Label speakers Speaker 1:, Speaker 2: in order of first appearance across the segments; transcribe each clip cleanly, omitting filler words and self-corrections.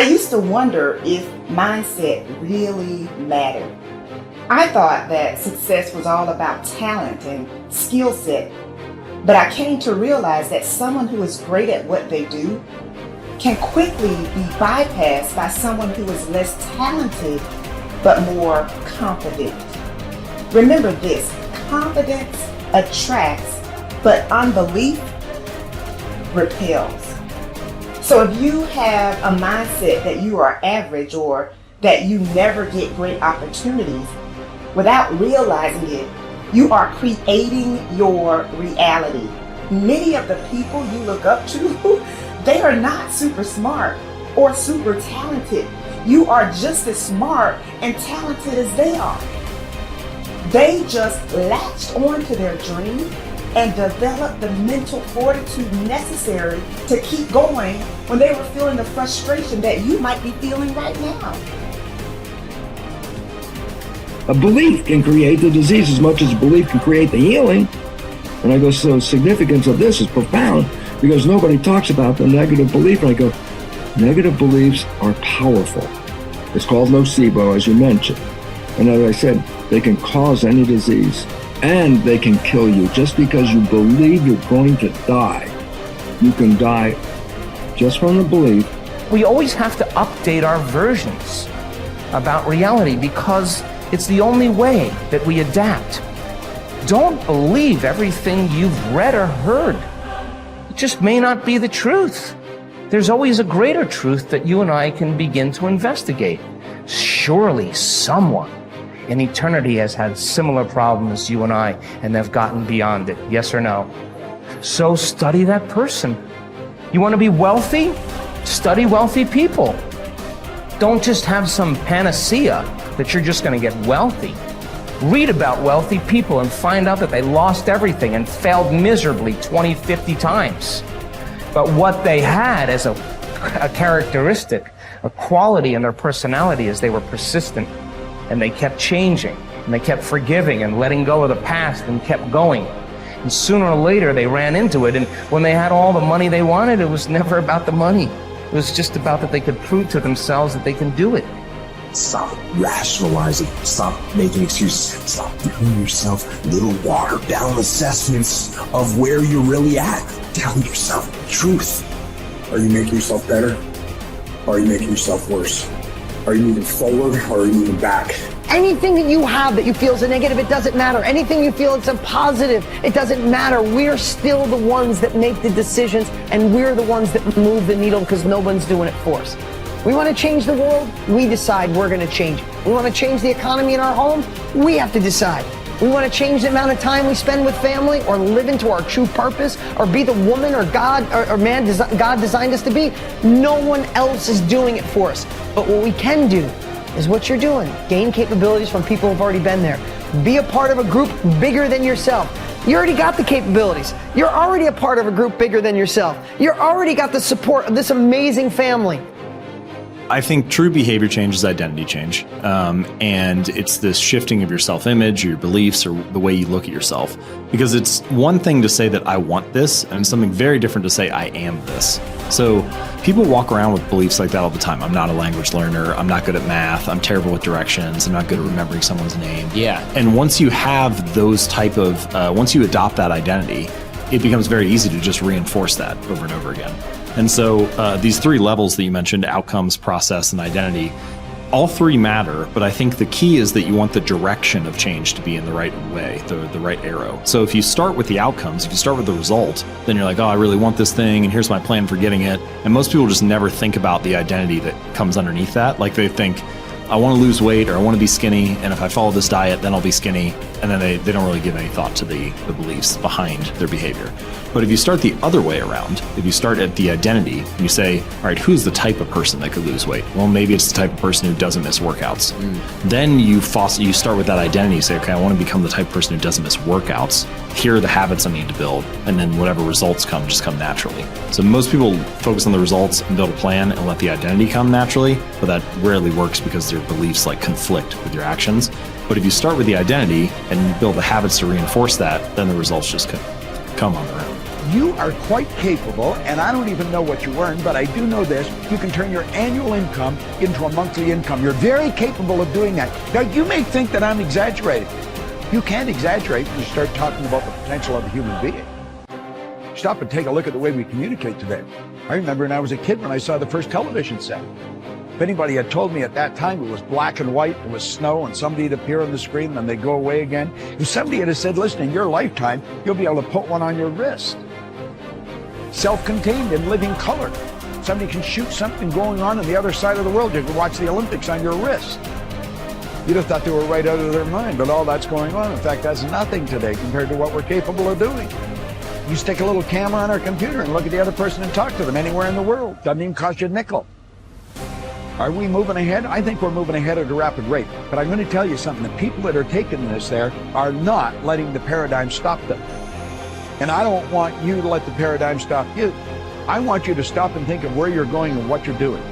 Speaker 1: I used to wonder if mindset really mattered. I thought that success was all about talent and skill set, but I came to realize that someone who is great at what they do can quickly be bypassed by someone who is less talented but more confident. Remember this, confidence attracts, but unbelief repels. So if you have a mindset that you are average or that you never get great opportunities, without realizing it, you are creating your reality. Many of the people you look up to, they are not super smart or super talented. You are just as smart and talented as they are. They just latched onto their dream and developed the mental fortitude necessary to keep going when they were feeling the frustration that you might be feeling right now.
Speaker 2: A belief can create the disease as much as a belief can create the healing. And I go, so the significance of this is profound because nobody talks about the negative belief. And I go, negative beliefs are powerful. It's called nocebo, as you mentioned. And as I said, they can cause any disease and they can kill you. Just because you believe you're going to die, you can die just from the belief.
Speaker 3: We always have to update our versions about reality because it's the only way that we adapt. Don't believe everything you've read or heard. It just may not be the truth. There's always a greater truth that you and I can begin to investigate. Surely someone in eternity has had similar problems as you and I, and they've gotten beyond it. Yes or no? So study that person. You want to be wealthy? Study wealthy people. Don't just have some panacea that you're just going to get wealthy. Read about wealthy people and find out that they lost everything and failed miserably 20, 50 times. But what they had as a characteristic, a quality in their personality is they were persistent and they kept changing and they kept forgiving and letting go of the past and kept going. And sooner or later they ran into it, and when they had all the money they wanted, it was never about the money. It was just about that they could prove to themselves that they can do it.
Speaker 4: Stop rationalizing. Stop making excuses. Stop giving yourself little watered down assessments of where you're really at. Tell yourself the truth. Are you making yourself better? Or are you making yourself worse? Are you moving forward or are you moving back?
Speaker 5: Anything that you have that you feel is a negative, it doesn't matter. Anything you feel it's a positive, it doesn't matter. We're still the ones that make the decisions, and we're the ones that move the needle because no one's doing it for us. We want to change the world, we decide we're going to change it. We want to change the economy in our home, we have to decide. We want to change the amount of time we spend with family or live into our true purpose or be the woman or God or man God designed us to be. No one else is doing it for us. But what we can do is what you're doing. Gain capabilities from people who've already been there. Be a part of a group bigger than yourself. You already got the capabilities. You're already a part of a group bigger than yourself. You're already got the support of this amazing family.
Speaker 6: I think true behavior change is identity change. And it's this shifting of your self-image, your beliefs, or the way you look at yourself. Because it's one thing to say that I want this, and something very different to say I am this. So people walk around with beliefs like that all the time. I'm not a language learner. I'm not good at math. I'm terrible with directions. I'm not good at remembering someone's name.
Speaker 7: Yeah.
Speaker 6: And once you have those type of, once you adopt that identity, it becomes very easy to just reinforce that over and over again. And so these three levels that you mentioned, outcomes, process, and identity, all three matter, but I think the key is that you want the direction of change to be in the right way, the right arrow. So if you start with the outcomes, if you start with the result, then you're like, oh, I really want this thing, and here's my plan for getting it. And most people just never think about the identity that comes underneath that. Like they think, I want to lose weight or I want to be skinny, and if I follow this diet, then I'll be skinny. And then they don't really give any thought to the beliefs behind their behavior. But if you start the other way around, if you start at the identity, and you say, all right, who's the type of person that could lose weight? Well, maybe it's the type of person who doesn't miss workouts. Then you start with that identity. You say, okay, I want to become the type of person who doesn't miss workouts. Here are the habits I need to build. And then whatever results come, just come naturally. So most people focus on the results and build a plan and let the identity come naturally, but that rarely works because their beliefs like conflict with your actions. But if you start with the identity and you build the habits to reinforce that, then the results just come on their own.
Speaker 7: You are quite capable, and I don't even know what you earn, but I do know this. You can turn your annual income into a monthly income. You're very capable of doing that. Now, you may think that I'm exaggerating. You can't exaggerate when you start talking about the potential of a human being. Stop and take a look at the way we communicate today. I remember when I was a kid when I saw the first television set. If anybody had told me at that time it was black and white, it was snow, and somebody would appear on the screen and then they'd go away again. If somebody had said, listen, in your lifetime, you'll be able to put one on your wrist. Self-contained in living color. Somebody can shoot something going on the other side of the world. You can watch the Olympics on your wrist. You'd have thought they were right out of their mind, but all that's going on. In fact, that's nothing today compared to what we're capable of doing. You stick a little camera on our computer and look at the other person and talk to them anywhere in the world. Doesn't even cost you a nickel. Are we moving ahead? I think we're moving ahead at a rapid rate. But I'm going to tell you something. The people that are taking this there are not letting the paradigm stop them. And I don't want you to let the paradigm stop you. I want you to stop and think of where you're going and what you're doing.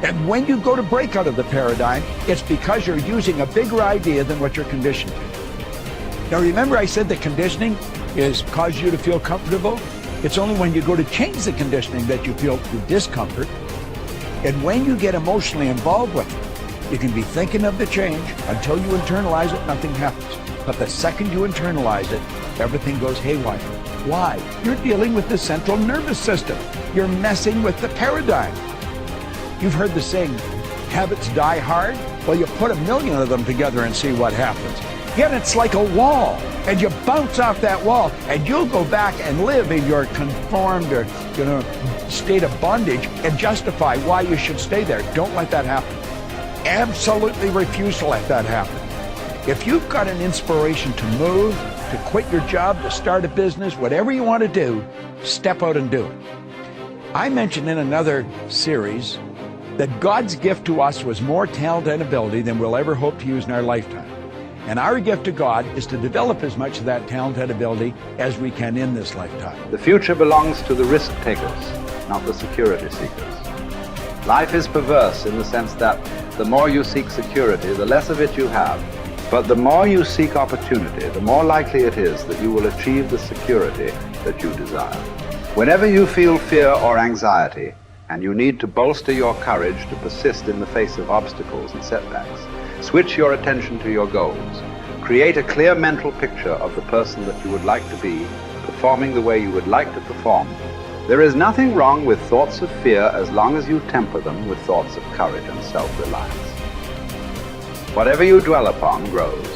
Speaker 7: And when you go to break out of the paradigm, it's because you're using a bigger idea than what you're conditioned to. Now remember I said that conditioning is cause you to feel comfortable? It's only when you go to change the conditioning that you feel the discomfort. And when you get emotionally involved with it, you can be thinking of the change until you internalize it, nothing happens. But the second you internalize it, everything goes haywire. Why? You're dealing with the central nervous system. You're messing with the paradigm. You've heard the saying, habits die hard? Well, you put 1,000,000 of them together and see what happens. Yet it's like a wall, and you bounce off that wall, and you'll go back and live in your conformed or, state of bondage and justify why you should stay there. Don't let that happen. Absolutely refuse to let that happen. If you've got an inspiration to move, to quit your job, to start a business, whatever you want to do, step out and do it. I mentioned in another series that God's gift to us was more talent and ability than we'll ever hope to use in our lifetime. And our gift to God is to develop as much of that talent and ability as we can in this lifetime.
Speaker 8: The future belongs to the risk takers, not the security seekers. Life is perverse in the sense that the more you seek security, the less of it you have. But the more you seek opportunity, the more likely it is that you will achieve the security that you desire. Whenever you feel fear or anxiety, and you need to bolster your courage to persist in the face of obstacles and setbacks, switch your attention to your goals. Create a clear mental picture of the person that you would like to be, performing the way you would like to perform. There is nothing wrong with thoughts of fear as long as you temper them with thoughts of courage and self-reliance. Whatever you dwell upon grows.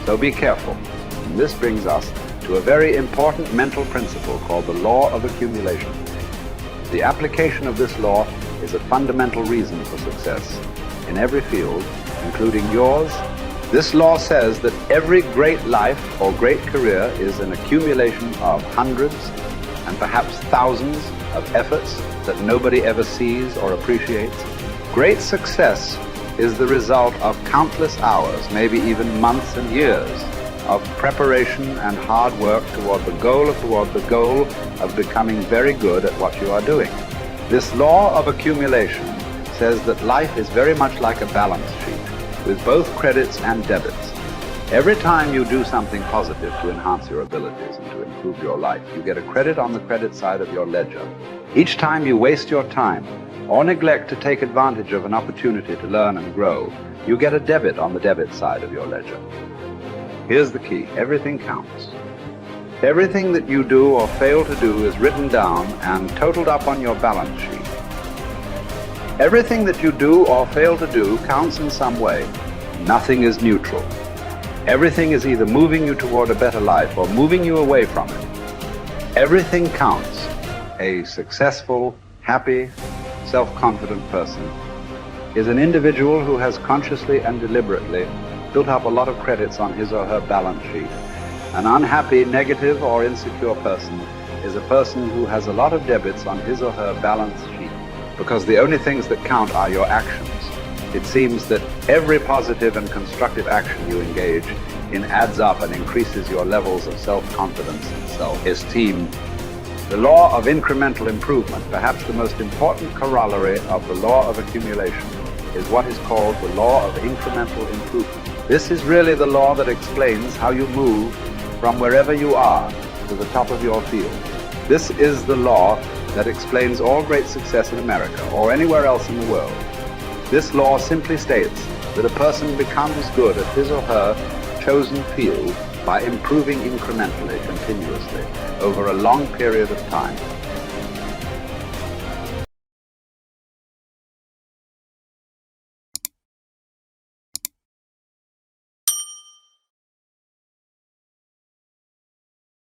Speaker 8: So be careful. And this brings us to a very important mental principle called the law of accumulation. The application of this law is a fundamental reason for success in every field, including yours. This law says that every great life or great career is an accumulation of hundreds and perhaps thousands of efforts that nobody ever sees or appreciates. Great success is the result of countless hours, maybe even months and years, of preparation and hard work toward the goal of becoming very good at what you are doing. This law of accumulation says that life is very much like a balance sheet with both credits and debits. Every time you do something positive to enhance your abilities and to improve your life, you get a credit on the credit side of your ledger. Each time you waste your time or neglect to take advantage of an opportunity to learn and grow, you get a debit on the debit side of your ledger. Here's the key. Everything counts. Everything that you do or fail to do is written down and totaled up on your balance sheet. Everything that you do or fail to do counts in some way. Nothing is neutral. Everything is either moving you toward a better life or moving you away from it. Everything counts. A successful, happy, self-confident person is an individual who has consciously and deliberately built up a lot of credits on his or her balance sheet. An unhappy, negative, or insecure person is a person who has a lot of debits on his or her balance sheet, because the only things that count are your actions. It seems that every positive and constructive action you engage in adds up and increases your levels of self-confidence and self-esteem. The law of incremental improvement, perhaps the most important corollary of the law of accumulation, is what is called the law of incremental improvement. This is really the law that explains how you move from wherever you are to the top of your field. This is the law that explains all great success in America or anywhere else in the world. This law simply states that a person becomes good at his or her chosen field by improving incrementally, continuously, over a long period of time.